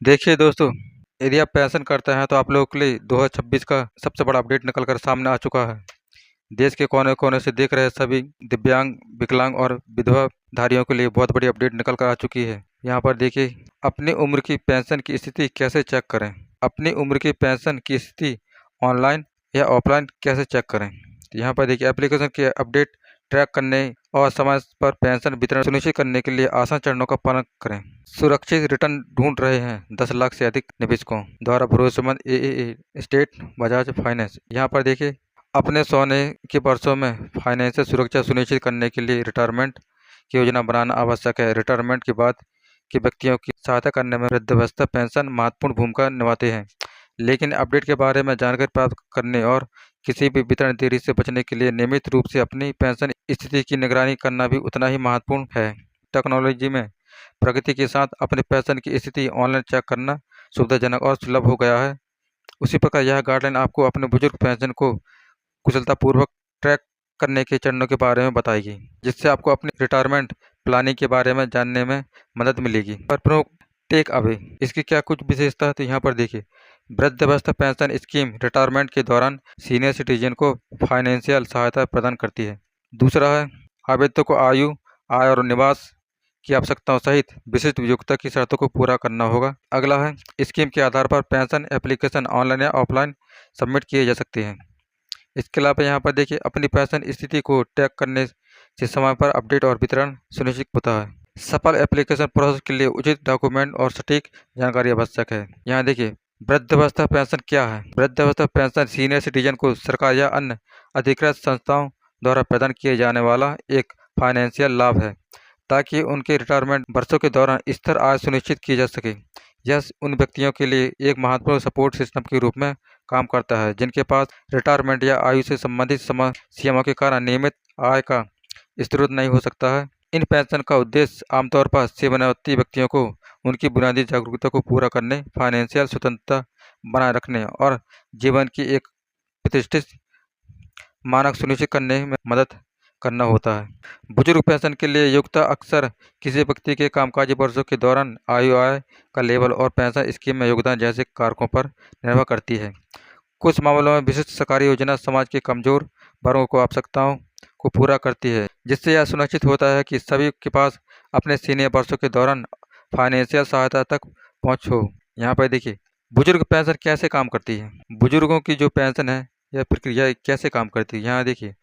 देखिए दोस्तों, यदि आप पेंशन करते हैं तो आप लोगों के लिए 2026 का सबसे बड़ा अपडेट निकल कर सामने आ चुका है। देश के कोने-कोने से देख रहे सभी दिव्यांग, विकलांग और विधवा-धारियों के लिए बहुत बड़ी अपडेट निकल कर आ चुकी है। यहाँ पर देखिए, अपनी उम्र की पेंशन की स्थिति कैसे चेक करें? अपनी उम्र की पेंशन की स्थिति ऑनलाइन या ऑफलाइन कैसे चेक करें? तो यहाँ पर देखिए, एप्लीकेशन के अपडेट ट्रैक करने और समय पर पेंशन वितरण सुनिश्चित करने के लिए आसान चरणों का पालन करें। सुरक्षित रिटर्न ढूंढ रहे हैं 10 लाख से अधिक निवेशकों द्वारा भरोसेमंद एएए स्टेट बजाज फाइनेंस। यहाँ पर देखिए, अपने सोने के वर्षों में फाइनेंशियल सुरक्षा सुनिश्चित करने के लिए रिटायरमेंट की योजना बनाना आवश्यक है। रिटायरमेंट के बाद के व्यक्तियों की सहायता करने में वृद्धावस्था पेंशन महत्वपूर्ण भूमिका निभाते हैं। लेकिन अपडेट के बारे में जानकारी प्राप्त करने और किसी भी वितरण देरी से बचने के लिए नियमित रूप से अपनी पेंशन स्थिति की निगरानी करना भी उतना ही महत्वपूर्ण है। टेक्नोलॉजी में प्रगति के साथ अपने पेंशन की स्थिति ऑनलाइन चेक करना सुविधाजनक और सुलभ हो गया है। उसी प्रकार यह गाइडलाइन आपको अपने बुजुर्ग पेंशन को कुशलतापूर्वक ट्रैक करने के चरणों के बारे में बताएगी, जिससे आपको अपनी रिटायरमेंट प्लानिंग के बारे में जानने में मदद मिलेगी। पर प्रमुख टेक अवे इसकी क्या कुछ विशेषता है, तो यहाँ पर देखिए, वृद्धावस्था पेंशन स्कीम रिटायरमेंट के दौरान सीनियर सिटीजन को फाइनेंशियल सहायता प्रदान करती है। दूसरा है, आवेदक को आयु, आय और निवास की आवश्यकताओं सहित विशिष्ट योग्यता की शर्तों को पूरा करना होगा। अगला है, स्कीम के आधार पर पेंशन एप्लीकेशन ऑनलाइन या ऑफलाइन सबमिट किए जा सकते हैं। इसके अलावा यहाँ पर देखिए, अपनी पेंशन स्थिति को ट्रैक करने से समय पर अपडेट और वितरण सुनिश्चित होता है। सफल एप्लीकेशन प्रोसेस के लिए उचित डॉक्यूमेंट और सटीक जानकारी आवश्यक है। यहाँ देखिए, वृद्धावस्था पेंशन क्या है? वृद्धावस्था पेंशन सीनियर सिटीजन को सरकार या अन्य अधिकृत संस्थाओं द्वारा प्रदान किए जाने वाला एक फाइनेंशियल लाभ है, ताकि उनके रिटायरमेंट वर्षों के दौरान स्थिर आय सुनिश्चित की जा सके। यह उन व्यक्तियों के लिए एक महत्वपूर्ण सपोर्ट सिस्टम के रूप में काम करता है, जिनके पास रिटायरमेंट या आयु से संबंधित समस्याओं के कारण नियमित आय का स्रोत नहीं हो सकता है। इन पेंशन का उद्देश्य आमतौर पर सेवानिवृत्त व्यक्तियों को उनकी बुनियादी जागरूकता को पूरा करने, फाइनेंशियल स्वतंत्रता बनाए रखने और जीवन की एक प्रतिष्ठित मानक सुनिश्चित करने में मदद करना होता है। बुजुर्ग पेंशन के लिए योग्यता अक्सर किसी व्यक्ति के कामकाजी वर्षों के दौरान आयु, आय का लेवल और पेंशन स्कीम में योगदान जैसे कारकों पर निर्भर करती है। कुछ मामलों में विशिष्ट सरकारी योजना समाज के कमजोर वर्गों को आवश्यकताओं को पूरा करती है, जिससे यह सुनिश्चित होता है कि सभी के पास अपने सीनियर वर्षों के दौरान फाइनेंशियल सहायता तक पहुँच हो। यहाँ पर देखिए, बुजुर्ग पेंशन कैसे काम करती है? बुजुर्गों की जो पेंशन है, यह प्रक्रिया कैसे काम करती है? यहाँ देखिए,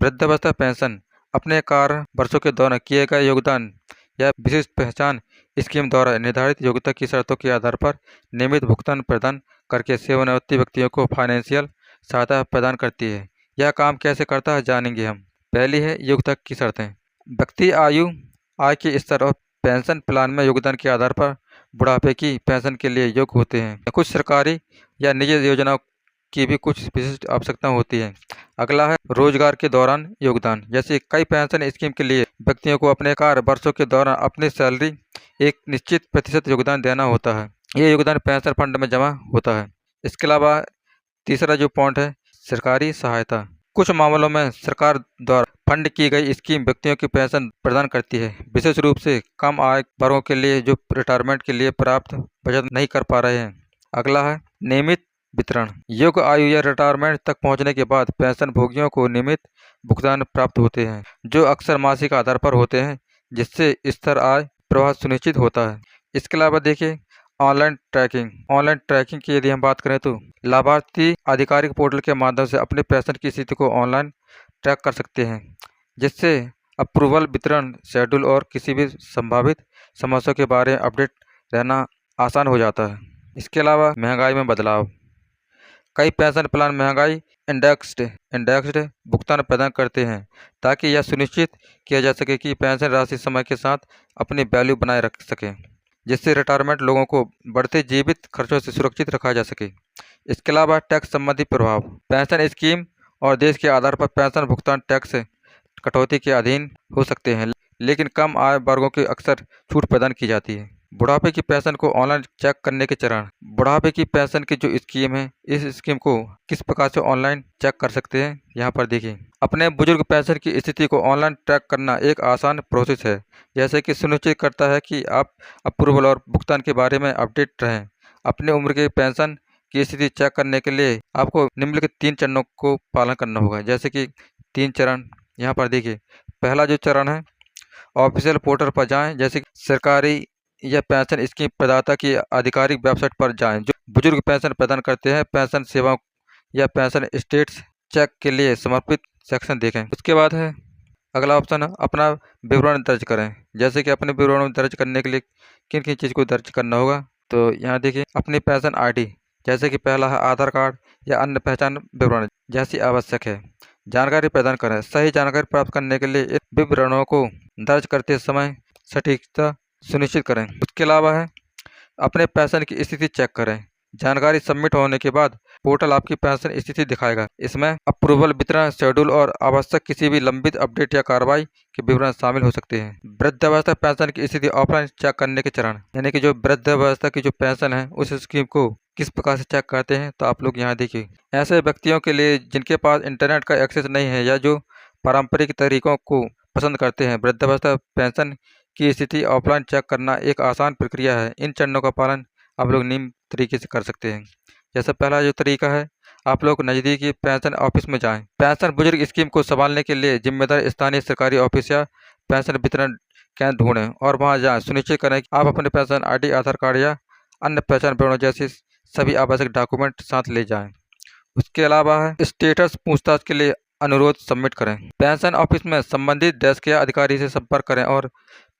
वृद्धावस्था पेंशन अपने कार्य वर्षों के दौरान किए गए योगदान या विशिष्ट पहचान स्कीम द्वारा निर्धारित योग्यता की शर्तों के आधार पर नियमित भुगतान प्रदान करके सेवानिवृत्त व्यक्तियों को फाइनेंशियल सहायता प्रदान करती है। यह काम कैसे करता है, जानेंगे हम। पहली है योग्यता की शर्तें। व्यक्ति आयु, आय के स्तर और पेंशन प्लान में योगदान के आधार पर बुढ़ापे की पेंशन के लिए योग्य होते हैं। कुछ सरकारी या निजी योजनाओं की भी कुछ विशिष्ट आवश्यकता होती है। अगला है रोजगार के दौरान योगदान। जैसे कई पेंशन स्कीम के लिए व्यक्तियों को अपने कार्य वर्षों के दौरान अपनी सैलरी एक निश्चित प्रतिशत योगदान देना होता है। ये योगदान पेंशन फंड में जमा होता है। इसके अलावा तीसरा जो पॉइंट है, सरकारी सहायता। कुछ मामलों में सरकार द्वारा फंड की गई स्कीम व्यक्तियों की पेंशन प्रदान करती है, विशेष रूप से कम आय वर्गों के लिए जो रिटायरमेंट के लिए पर्याप्त बचत नहीं कर पा रहे हैं। अगला है नियमित वितरण। योग्य आयु या रिटायरमेंट तक पहुंचने के बाद पेंशन भोगियों को नियमित भुगतान प्राप्त होते हैं, जो अक्सर मासिक आधार पर होते हैं, जिससे स्थिर आय प्रवाह सुनिश्चित होता है। इसके अलावा देखिए, ऑनलाइन ट्रैकिंग। ऑनलाइन ट्रैकिंग की यदि हम बात करें तो लाभार्थी आधिकारिक पोर्टल के माध्यम से अपने पेंशन की स्थिति को ऑनलाइन ट्रैक कर सकते हैं, जिससे अप्रूवल, वितरण शेड्यूल और किसी भी संभावित समस्या के बारे में अपडेट रहना आसान हो जाता है। इसके अलावा महंगाई में बदलाव। कई पेंशन प्लान महंगाई इंडेक्स्ड भुगतान प्रदान करते हैं, ताकि यह सुनिश्चित किया जा सके कि पेंशन राशि समय के साथ अपनी वैल्यू बनाए रख सके, जिससे रिटायरमेंट लोगों को बढ़ते जीवित खर्चों से सुरक्षित रखा जा सके। इसके अलावा टैक्स संबंधी प्रभाव। पेंशन स्कीम और देश के आधार पर पेंशन भुगतान टैक्स कटौती के अधीन हो सकते हैं, लेकिन कम आय वर्गों के अक्सर छूट प्रदान की जाती है। बुढ़ापे की पेंशन को ऑनलाइन चेक करने के चरण। बुढ़ापे की पेंशन की जो स्कीम है, इस स्कीम को किस प्रकार से ऑनलाइन चेक कर सकते हैं, यहाँ पर देखिए। अपने बुजुर्ग पेंशन की स्थिति को ऑनलाइन ट्रैक करना एक आसान प्रोसेस है, जैसे कि सुनिश्चित करता है कि आप अप्रूवल और भुगतान के बारे में अपडेट रहें। अपने उम्र के पेंशन की स्थिति चेक करने के लिए आपको निम्नलिखित 3 चरणों को पालन करना होगा, जैसे कि 3 चरण यहाँ पर देखिए। पहला जो चरण है, ऑफिशियल पोर्टल पर जाएं, जैसे कि सरकारी या पेंशन स्कीम प्रदाता की आधिकारिक वेबसाइट पर जाएं, जो बुजुर्ग पेंशन प्रदान करते हैं। पेंशन सेवाओं या पेंशन स्टेटस चेक के लिए समर्पित सेक्शन देखें। उसके बाद है अगला ऑप्शन है, अपना विवरण दर्ज करें। जैसे कि अपने विवरण दर्ज करने के लिए किन किन चीज़ को दर्ज करना होगा, तो यहाँ देखिए अपनी पेंशन ID, जैसे कि पहला है आधार कार्ड या अन्य पहचान विवरण जैसी आवश्यक है। जानकारी प्रदान करें। सही जानकारी प्राप्त करने के लिए इन विवरणों को दर्ज करते समय सटीकता सुनिश्चित करें। उसके अलावा है अपने पेंशन की स्थिति चेक करें। जानकारी सबमिट होने के बाद पोर्टल आपकी पेंशन स्थिति दिखाएगा। इसमें अप्रूवल, वितरण शेड्यूल और आवश्यक किसी भी लंबित अपडेट या कार्रवाई के विवरण शामिल हो सकते हैं। वृद्धावस्था पेंशन की स्थिति ऑफलाइन चेक करने के चरण, यानी कि जो वृद्धावस्था की जो पेंशन है उस स्कीम को किस प्रकार से चेक करते हैं, तो आप लोग यहाँ देखिए। ऐसे व्यक्तियों के लिए जिनके पास इंटरनेट का एक्सेस नहीं है या जो पारंपरिक तरीकों को पसंद करते हैं, वृद्धावस्था पेंशन की स्थिति ऑफलाइन चेक करना एक आसान प्रक्रिया है। इन चरणों का पालन आप लोग निम्न तरीके से कर सकते हैं। जैसे पहला जो तरीका है, आप लोग नज़दीकी पेंशन ऑफिस में जाएं। पेंशन बुजुर्ग स्कीम को संभालने के लिए जिम्मेदार स्थानीय सरकारी ऑफिस या पेंशन वितरण केंद्र ढूंढें और वहां जाएं। सुनिश्चित करें कि आप अपने पेंशन ID, आधार कार्ड या अन्य पहचान विवरण जैसे सभी आवश्यक डॉक्यूमेंट साथ ले जाएं। उसके अलावा है स्टेटस पूछताछ के लिए अनुरोध सबमिट करें। पेंशन ऑफिस में संबंधित डेस्क या अधिकारी से संपर्क करें और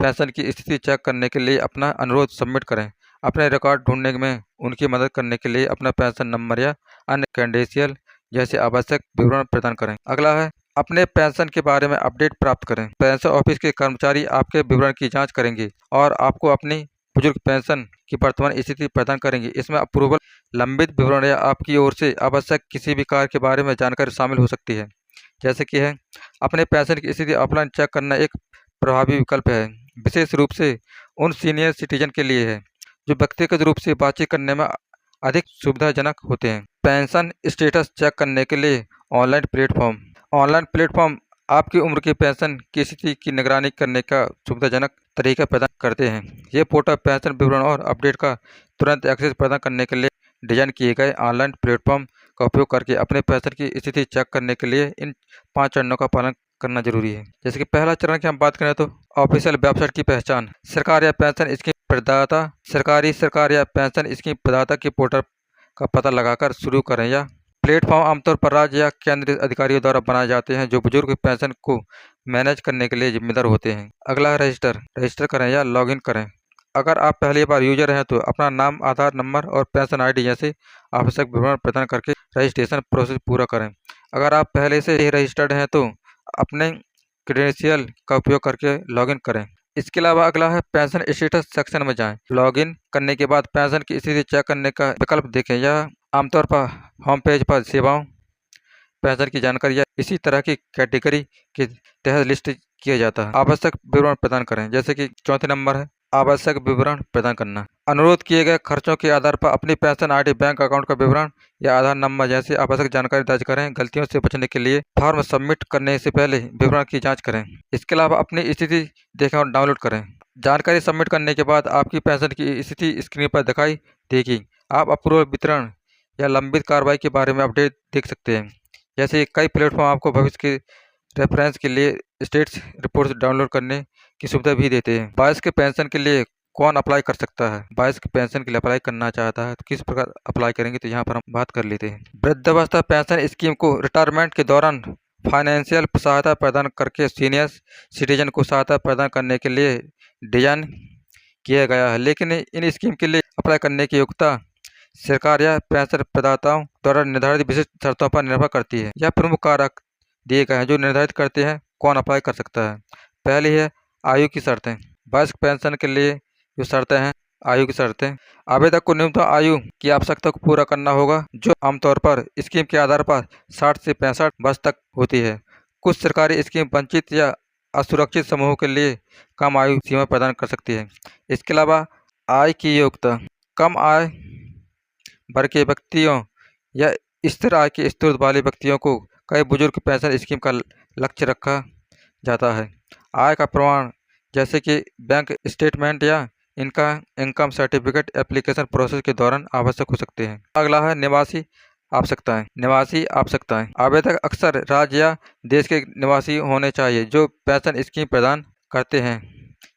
पेंशन की स्थिति चेक करने के लिए अपना अनुरोध सबमिट करें। अपने रिकॉर्ड ढूंढने में उनकी मदद करने के लिए अपना पेंशन नंबर या अन्य क्रेडेंशियल जैसे आवश्यक विवरण प्रदान करें। अगला है अपने पेंशन के बारे में अपडेट प्राप्त करें। पेंशन ऑफिस के कर्मचारी आपके विवरण की जांच करेंगे और आपको अपनी बुजुर्ग पेंशन की वर्तमान स्थिति प्रदान करेंगे। इसमें अप्रूवल, लंबित विवरण या आपकी ओर से आवश्यक किसी भी कार्य के बारे में जानकारी शामिल हो सकती है। जैसे कि है अपने पेंशन की स्थिति ऑफलाइन चेक करना एक प्रभावी विकल्प है, विशेष रूप से उन सीनियर सिटीजन के लिए है जो व्यक्तिगत रूप से बातचीत करने में अधिक सुविधाजनक होते हैं। पेंशन स्टेटस चेक करने के लिए ऑनलाइन प्लेटफॉर्म आपकी उम्र की पेंशन की स्थिति की निगरानी करने का सुविधाजनक तरीका प्रदान करते हैं। ये पोर्टल पेंशन विवरण और अपडेट का तुरंत एक्सेस प्रदान करने के लिए डिजाइन किए गए ऑनलाइन प्लेटफॉर्म का उपयोग करके अपने पेंशन की स्थिति चेक करने के लिए इन 5 चरणों का पालन करना जरूरी है। जैसे कि पहला चरण की हम बात करें तो ऑफिशियल वेबसाइट की पहचान। सरकार या पेंशन स्कीम प्रदाता के पोर्टल का पता लगाकर शुरू करें। या प्लेटफॉर्म आमतौर पर राज्य या केंद्रीय अधिकारियों द्वारा बनाए जाते हैं जो बुजुर्ग पेंशन को मैनेज करने के लिए जिम्मेदार होते हैं। अगला है रजिस्टर करें या लॉगिन करें। अगर आप पहली बार यूजर हैं तो अपना नाम, आधार नंबर और पेंशन ID जैसे आवश्यक विवरण प्रदान करके रजिस्ट्रेशन प्रोसेस पूरा करें। अगर आप पहले से ही रजिस्टर्ड हैं तो अपने क्रेडेंशियल का उपयोग करके लॉगिन करें। इसके अलावा अगला है पेंशन स्टेटस सेक्शन में जाएं। लॉगिन करने के बाद पेंशन की स्थिति चेक करने का विकल्प देखें। यह आमतौर पर होम पेज पर सेवाओं, पेंशन की जानकारी या इसी तरह की कैटेगरी के तहत लिस्ट किया जाता है। आवश्यक विवरण प्रदान करें, जैसे कि चौथे नंबर है आवश्यक विवरण प्रदान करना। अनुरोध किए गए खर्चों के आधार पर अपनी पेंशन ID, बैंक अकाउंट का विवरण या आधार नंबर जैसी आवश्यक जानकारी दर्ज करें। गलतियों से बचने के लिए फॉर्म सबमिट करने से पहले विवरण की जांच करें। इसके अलावा अपनी स्थिति देखें और डाउनलोड करें। जानकारी सबमिट करने के बाद आपकी पेंशन की स्थिति स्क्रीन पर दिखाई देगी। आप अप्रूवल, वितरण या लंबित कार्रवाई के बारे में अपडेट देख सकते हैं। जैसे कई प्लेटफॉर्म आपको भविष्य के रेफरेंस के लिए स्टेट्स रिपोर्ट्स डाउनलोड करने की सुविधा भी देते हैं। 22 के पेंशन के लिए कौन अप्लाई कर सकता है? 22 के पेंशन के लिए अप्लाई करना चाहता है तो किस प्रकार अप्लाई करेंगे, तो यहाँ पर हम बात कर लेते हैं। वृद्धावस्था पेंशन स्कीम को रिटायरमेंट के दौरान फाइनेंशियल सहायता प्रदान करके सीनियर सिटीजन को सहायता प्रदान करने के लिए डिजाइन किया गया है, लेकिन इन स्कीम के लिए अप्लाई करने की योग्यता सरकार या पेंशन प्रदाताओं द्वारा निर्धारित विशिष्ट शर्तों पर निर्भर करती है। यह प्रमुख कारक दिए गए हैं जो निर्धारित करते हैं कौन अप्लाई कर सकता है। पहली है आयु की शर्तें। 22 पेंशन के लिए जो शर्तें हैं, आयु की शर्तें। आवेदक को न्यूनतम आयु की आवश्यकता को पूरा करना होगा, जो आमतौर पर स्कीम के आधार पर 60 से 65 वर्ष तक होती है। कुछ सरकारी स्कीम वंचित या असुरक्षित समूहों के लिए कम आयु सीमा प्रदान कर सकती है। इसके अलावा आय की योग्यता। कम आय वर्ग के व्यक्तियों या स्थिर आय के स्रोत वाले व्यक्तियों को कई बुजुर्ग पेंशन स्कीम का लक्ष्य रखा जाता है। आय का प्रमाण जैसे कि बैंक स्टेटमेंट या इनका इनकम सर्टिफिकेट एप्लीकेशन प्रोसेस के दौरान आवश्यक हो सकते हैं। अगला है निवासी आवश्यकताएं। निवासी आवश्यकताएं। आवेदक अक्सर राज्य या देश के निवासी होने चाहिए जो पेंशन स्कीम प्रदान करते हैं।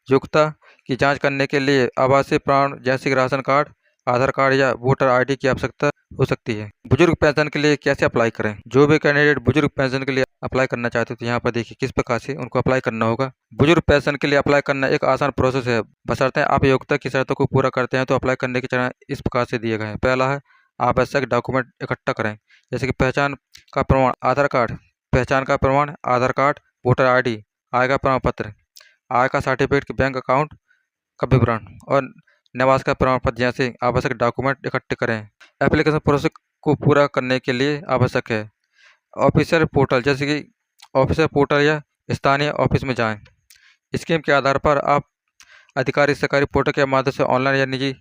योग्यता की जांच करने के लिए आवासीय प्रमाण जैसे कि राशन कार्ड, आधार कार्ड या वोटर आईडी की आवश्यकता हो सकती है। बुजुर्ग पेंशन के लिए कैसे अप्लाई करें। जो भी कैंडिडेट बुजुर्ग पेंशन के लिए अप्लाई करना चाहते हो तो यहाँ पर देखिए किस प्रकार से उनको अप्लाई करना होगा। बुजुर्ग पेंशन के लिए अप्लाई करना एक आसान प्रोसेस है, बशर्ते आप योग्यता की शर्तों को पूरा करते हैं। तो अप्लाई करने के चरण इस प्रकार से दिए गए हैं। पहला है आवश्यक डॉक्यूमेंट इकट्ठा करें, जैसे कि पहचान का प्रमाण आधार कार्ड, पहचान का प्रमाण आधार कार्ड, वोटर आईडी, आय का प्रमाण पत्र, आय का सर्टिफिकेट, बैंक अकाउंट का विवरण और निवास का प्रमाण पत्र जैसे आवश्यक डॉक्यूमेंट इकट्ठे करें। एप्लीकेशन प्रोसेस को पूरा करने के लिए आवश्यक है ऑफिसर पोर्टल, जैसे कि ऑफिसर पोर्टल या स्थानीय ऑफिस में जाएं। स्कीम के आधार पर आप अधिकारी सरकारी पोर्टल के माध्यम से ऑनलाइन या निजी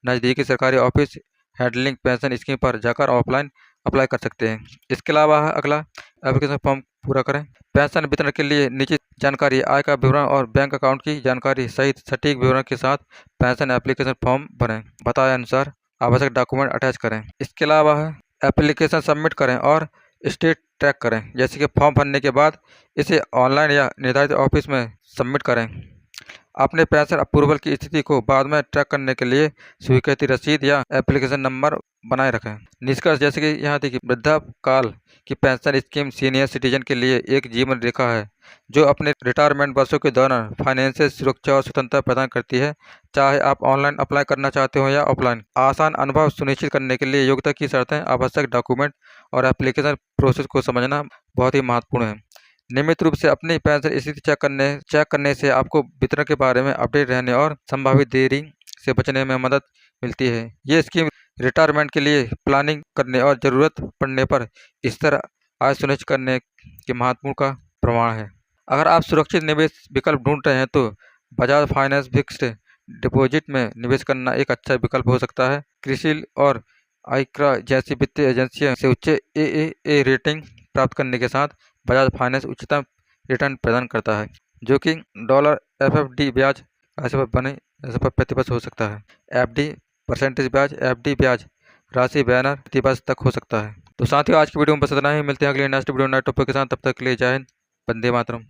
नज़दीकी सरकारी ऑफिस हैंडलिंग पेंशन स्कीम पर जाकर ऑफलाइन अप्लाई कर सकते हैं। इसके अलावा अगला एप्लीकेशन फॉर्म पूरा करें। पेंशन वितरण के लिए निश्चित जानकारी, आय का विवरण और बैंक अकाउंट की जानकारी सहित सटीक विवरण के साथ पेंशन एप्लीकेशन फॉर्म भरें। बताए अनुसार आवश्यक डॉक्यूमेंट अटैच करें। इसके अलावा एप्लीकेशन सबमिट करें और स्टेट ट्रैक करें, जैसे कि फॉर्म भरने के बाद इसे ऑनलाइन या निर्धारित ऑफिस में सबमिट करें। अपने पेंशन अप्रूवल की स्थिति को बाद में ट्रैक करने के लिए स्वीकृति रसीद या एप्लीकेशन नंबर बनाए रखें। निष्कर्ष जैसे कि यहाँ देखिए, वृद्धाकाल की पेंशन स्कीम सीनियर सिटीजन के लिए एक जीवन रेखा है जो अपने रिटायरमेंट वर्षों के दौरान फाइनेंशियल सुरक्षा और स्वतंत्रता प्रदान करती है। चाहे आप ऑनलाइन अप्लाई करना चाहते हो या ऑफलाइन, आसान अनुभव सुनिश्चित करने के लिए योग्यता की शर्तें, आवश्यक डॉक्यूमेंट और एप्लीकेशन प्रोसेस को समझना बहुत ही महत्वपूर्ण है। नियमित रूप से अपनी पेंशन स्थिति चेक करने से आपको वितरण के बारे में अपडेट रहने और संभावित देरी से बचने में मदद मिलती है। ये स्कीम रिटायरमेंट के लिए प्लानिंग करने और ज़रूरत पड़ने पर स्थिर आय सुनिश्चित करने के महत्वपूर्ण का प्रमाण है। अगर आप सुरक्षित निवेश विकल्प ढूंढ रहे हैं तो बजाज फाइनेंस फिक्स्ड डिपॉजिट में निवेश करना एक अच्छा विकल्प हो सकता है। क्रिसिल और आइक्रा जैसी वित्तीय एजेंसियों से उच्च AAA रेटिंग प्राप्त करने के साथ बजाज फाइनेंस उच्चतम रिटर्न प्रदान करता है, जो कि $FFD ब्याज राशि पर बने राशि पर प्रतिवर्ष हो सकता है। FD परसेंटेज ब्याज, FD ब्याज राशि बैनर प्रतिवर्ष तक हो सकता है। तो साथियों, आज की वीडियो में बस इतना ही। मिलते हैं अगले नेक्स्ट वीडियो नए टॉपिक के साथ। तब तक के लिए जय हिंद, वंदे मातरम।